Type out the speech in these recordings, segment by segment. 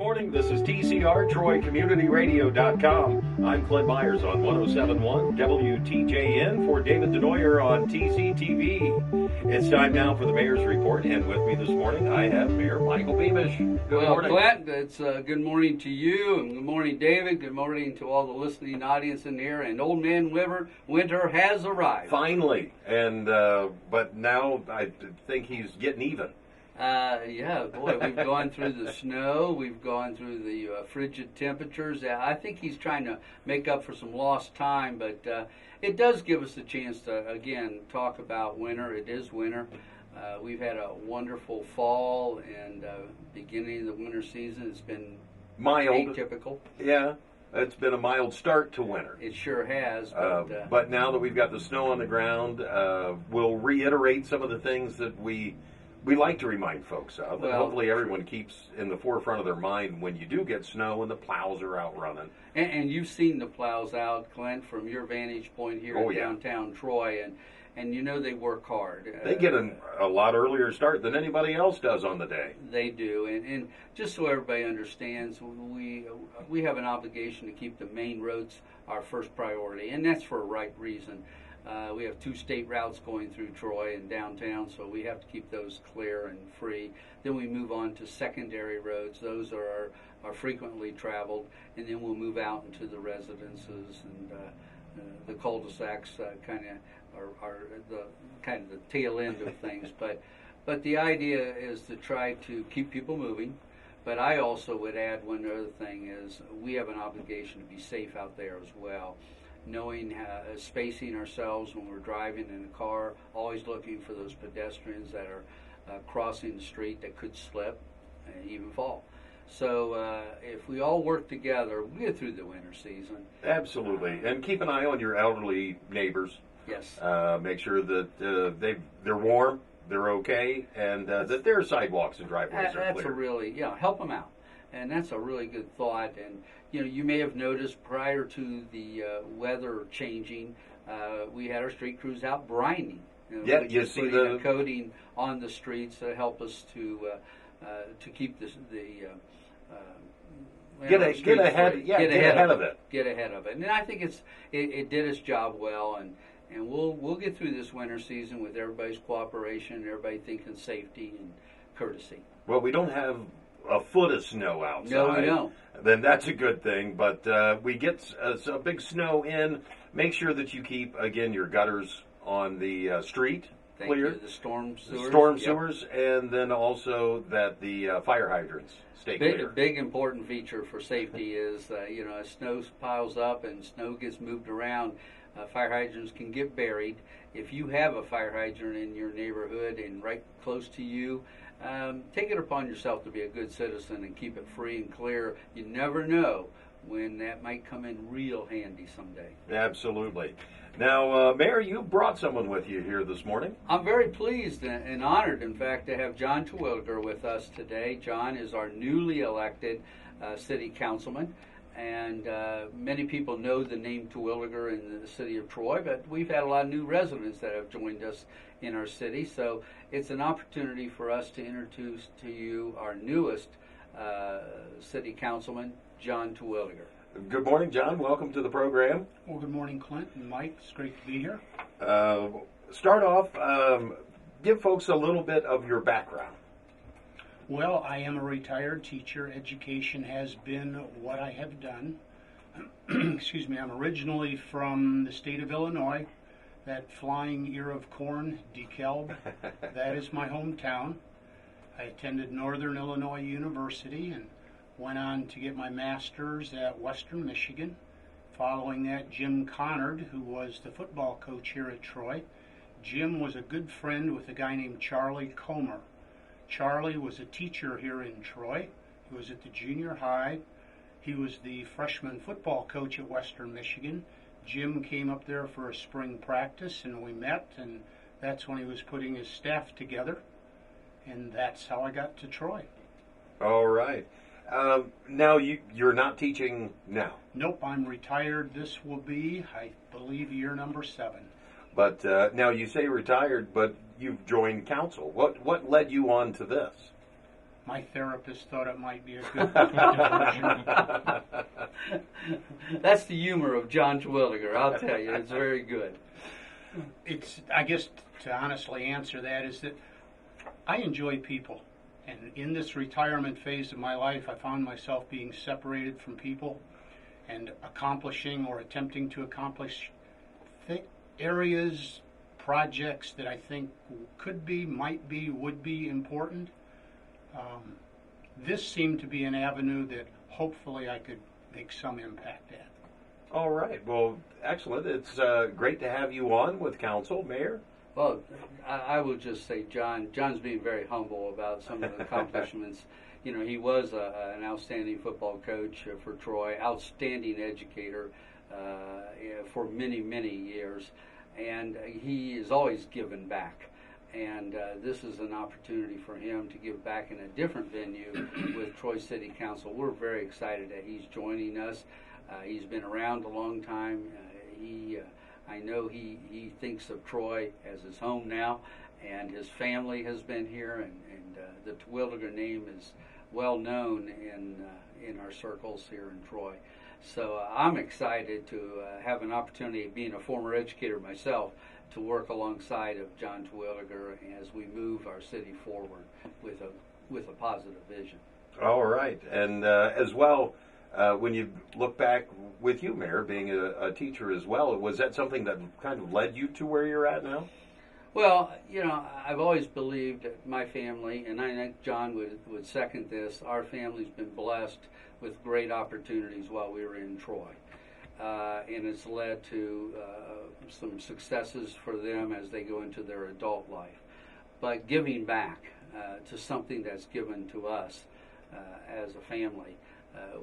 morning. This is TCR, TroyCommunityRadio.com. I'm Clint Myers on 107.1 WTJN for David Denoyer on TCTV. It's time now for the Mayor's Report, and with me this morning I have Mayor Michael Beamish. Good morning. Clint, it's good morning to you, and good morning, David. Good morning to all the listening audience in here. And Old Man Winter has arrived. Finally, and but now I think he's getting even. Yeah, boy, we've gone through the snow, we've gone through the frigid temperatures. I think he's trying to make up for some lost time, but it does give us a chance to, again, talk about winter. It is winter. We've had a wonderful fall and beginning of the winter season. It's been mild, atypical. Yeah, it's been a mild start to winter. It sure has. But now that we've got the snow on the ground, we'll reiterate some of the things that we like to remind folks of. And hopefully everyone keeps in the forefront of their mind when you do get snow and the plows are out running. And you've seen the plows out, Clint, from your vantage point here in downtown Troy, and you know they work hard. They get a lot earlier start than anybody else does on the day. They do, and just so everybody understands, we have an obligation to keep the main roads our first priority, and that's for a right reason. We have two state routes going through Troy and downtown, so we have to keep those clear and free. Then we move on to secondary roads. Those are frequently traveled, and then we'll move out into the residences and the cul-de-sacs. Kind of are the tail end of things. But the idea is to try to keep people moving. But I also would add one other thing is we have an obligation to be safe out there as well. Knowing spacing ourselves when we're driving in a car, always looking for those pedestrians that are crossing the street that could slip and even fall. So if we all work together, we'll get through the winter season. Absolutely, and keep an eye on your elderly neighbors. Yes. Make sure that they're warm, they're okay, and that their sidewalks and driveways are clear. Help them out. And that's a really good thought. And you may have noticed prior to the weather changing, we had our street crews out brining. You see the coating on the streets to help us to keep get ahead of it. Get ahead of it. And I think it did its job well. And we'll get through this winter season with everybody's cooperation, everybody thinking safety and courtesy. Well, we don't have a foot of snow outside. No, we don't. Then that's a good thing. But we get a big snow in. Make sure that you keep, again, your gutters on the street clear. The storm sewers. Sewers, and then also that the fire hydrants stay clear. Big important feature for safety is, as snow piles up and snow gets moved around, fire hydrants can get buried. If you have a fire hydrant in your neighborhood and right close to you, take it upon yourself to be a good citizen and keep it free and clear. You never know when that might come in real handy someday. Absolutely. Now, Mayor, you brought someone with you here this morning. I'm very pleased and honored, in fact, to have John Terwilliger with us today. John is our newly elected city councilman. And many people know the name Terwilliger in the city of Troy, but we've had a lot of new residents that have joined us in our city. So it's an opportunity for us to introduce to you our newest city councilman, John Terwilliger. Good morning, John. Welcome to the program. Well, good morning, Clint and Mike. It's great to be here. Start off, give folks a little bit of your background. Well, I am a retired teacher. Education has been what I have done. Excuse me, I'm originally from the state of Illinois. That flying ear of corn, DeKalb, that is my hometown. I attended Northern Illinois University and went on to get my master's at Western Michigan. Following that, Jim Connard, who was the football coach here at Troy. Jim was a good friend with a guy named Charlie Comer. Charlie was a teacher here in Troy. He was at the junior high. He was the freshman football coach at Western Michigan. Jim came up there for a spring practice, and we met, and that's when he was putting his staff together, and that's how I got to Troy. All right. Now, you're not teaching now? Nope, I'm retired. This will be, I believe, year number 7. But now you say retired, but you've joined council. What led you on to this? My therapist thought it might be a good diversion. That's the humor of John Terwilliger, I'll tell you. It's very good. I guess, to honestly answer that, is that I enjoy people. And in this retirement phase of my life, I found myself being separated from people and accomplishing or attempting to accomplish areas, projects that I think could be, might be, would be important. This seemed to be an avenue that hopefully I could make some impact at. All right. Well, excellent. It's great to have you on with Council, Mayor. Well, I will just say, John's being very humble about some of the accomplishments. You know, he was an outstanding football coach for Troy, outstanding educator for many, many years, and he has always given back. And this is an opportunity for him to give back in a different venue with Troy City Council. We're very excited that he's joining us. He's been around a long time. I know he thinks of Troy as his home now, and his family has been here, and the Terwilliger name is well known in our circles here in Troy. So I'm excited to have an opportunity, being a former educator myself, to work alongside of John Terwilliger as we move our city forward with a positive vision. All right, and as well, when you look back with you, Mayor, being a teacher as well, was that something that kind of led you to where you're at now? Well, you know, I've always believed that my family, and I think John would second this, our family's been blessed with great opportunities while we were in Troy. And it's led to some successes for them as they go into their adult life. But giving back to something that's given to us as a family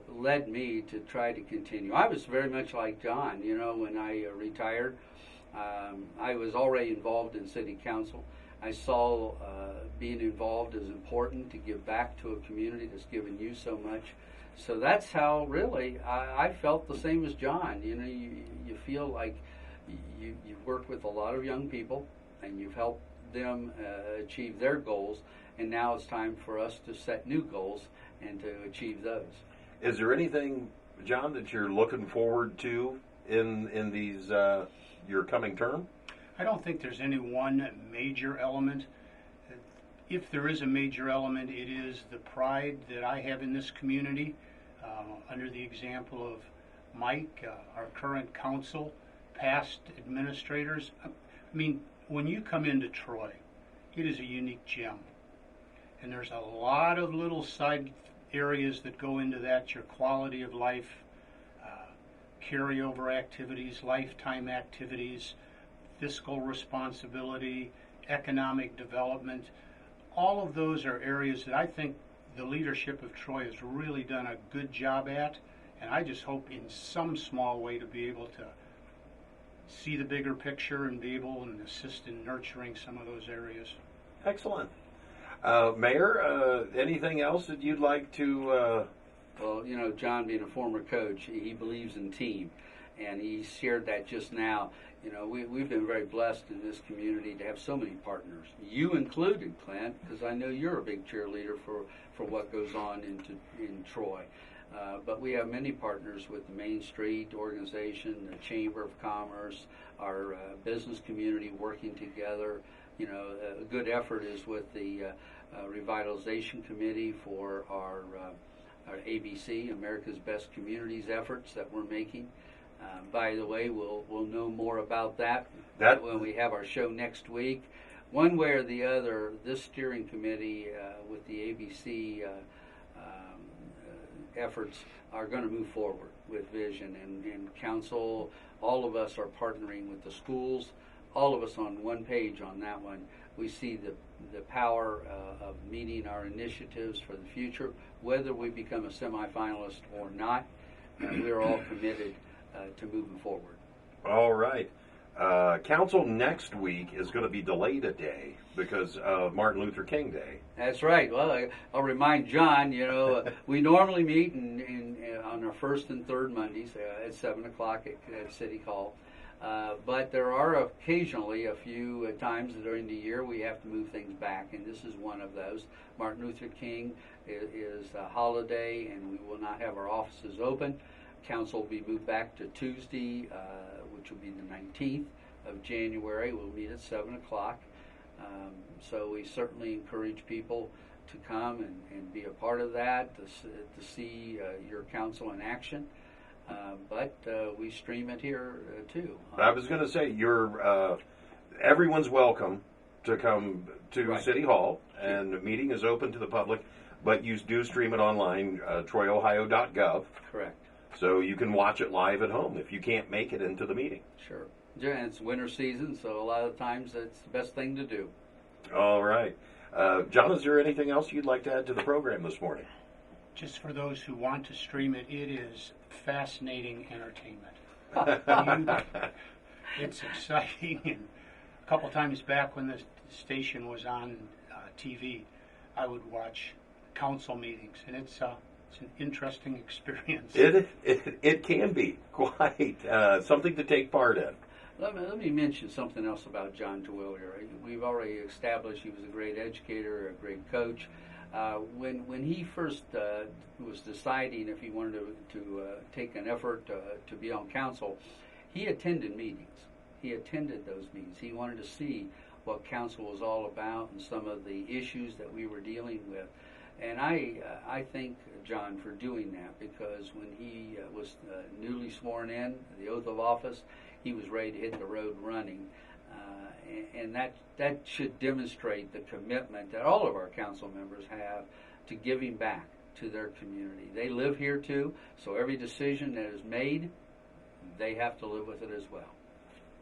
led me to try to continue. I was very much like John, you know, when I retired. I was already involved in city council. I saw being involved as important to give back to a community that's given you so much. So that's how really I felt the same as John. You know, you feel like you've worked with a lot of young people and you've helped them achieve their goals, and now it's time for us to set new goals and to achieve those. Is there anything, John, that you're looking forward to in these your coming term? I don't think there's any one major element. If there is a major element, it is the pride that I have in this community. Under the example of Mike, our current council, past administrators. I mean, when you come into Troy, it is a unique gem. And there's a lot of little side areas that go into that, your quality of life, carryover activities, lifetime activities, fiscal responsibility, economic development. All of those are areas that I think the leadership of Troy has really done a good job at, and I just hope in some small way to be able to see the bigger picture and be able and assist in nurturing some of those areas. Excellent. Mayor, anything else that you'd like to... Well, you know, John being a former coach, he believes in team, and he shared that just now. You know, we've been very blessed in this community to have so many partners, you included, Clint, because I know you're a big cheerleader for what goes on in Troy. But we have many partners with the Main Street organization, the Chamber of Commerce, our business community working together. You know, a good effort is with the Revitalization Committee for our ABC, America's Best Communities efforts that we're making. By the way, we'll know more about that when we have our show next week. One way or the other, this steering committee with the ABC efforts are going to move forward with vision, and council, all of us are partnering with the schools, all of us on one page on that one. We see the power of meeting our initiatives for the future, whether we become a semifinalist or not. We're all committed to moving forward. All right. Council next week is going to be delayed a day because of Martin Luther King Day. That's right. Well, I'll remind John, you know, we normally meet on our first and third Mondays at 7 o'clock at City Hall. But there are occasionally a few times during the year we have to move things back, and this is one of those. Martin Luther King is a holiday, and we will not have our offices open. Council will be moved back to Tuesday, which will be the 19th of January. We'll meet at 7 o'clock. So we certainly encourage people to come and be a part of that, to see your council in action. But we stream it here too. I was going to say, everyone's welcome to come to Right. City Hall, and the meeting is open to the public, but you do stream it online, troyohio.gov, Correct. so you can watch it live at home if you can't make it into the meeting. Sure. Yeah, and it's winter season, so a lot of times it's the best thing to do. All right. John, is there anything else you'd like to add to the program this morning? Just for those who want to stream it, it is fascinating entertainment. It's exciting. And a couple times back when the station was on TV, I would watch council meetings, and it's an interesting experience. It can be quite something to take part in. Let me mention something else about John Terwilliger. We've already established he was a great educator, a great coach. When he first was deciding if he wanted to take an effort to be on council, he attended meetings. He attended those meetings. He wanted to see what council was all about and some of the issues that we were dealing with. And I thank John for doing that, because when he was newly sworn in, the oath of office, he was ready to hit the road running. And that should demonstrate the commitment that all of our council members have to giving back to their community. They live here too, so every decision that is made, they have to live with it as well.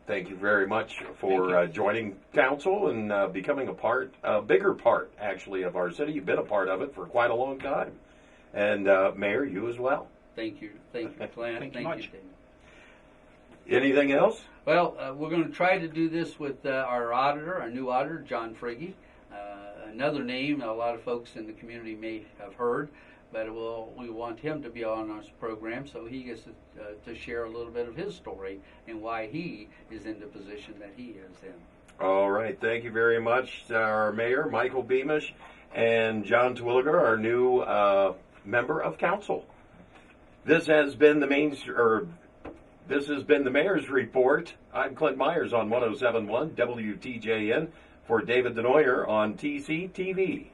Thank you very much for joining council and becoming a bigger part, actually, of our city. You've been a part of it for quite a long time. And Mayor, you as well. Thank you, Glenn. Thank you much. David. Anything else? Well, we're going to try to do this with our auditor, our new auditor, John Frigge. Another name a lot of folks in the community may have heard, but we want him to be on our program so he gets to share a little bit of his story and why he is in the position that he is in. All right. Thank you very much, our Mayor, Michael Beamish, and John Terwilliger, our new member of council. This has been the Mayor's Report. I'm Clint Myers on 107.1 WTJN for David Denoyer on TCTV.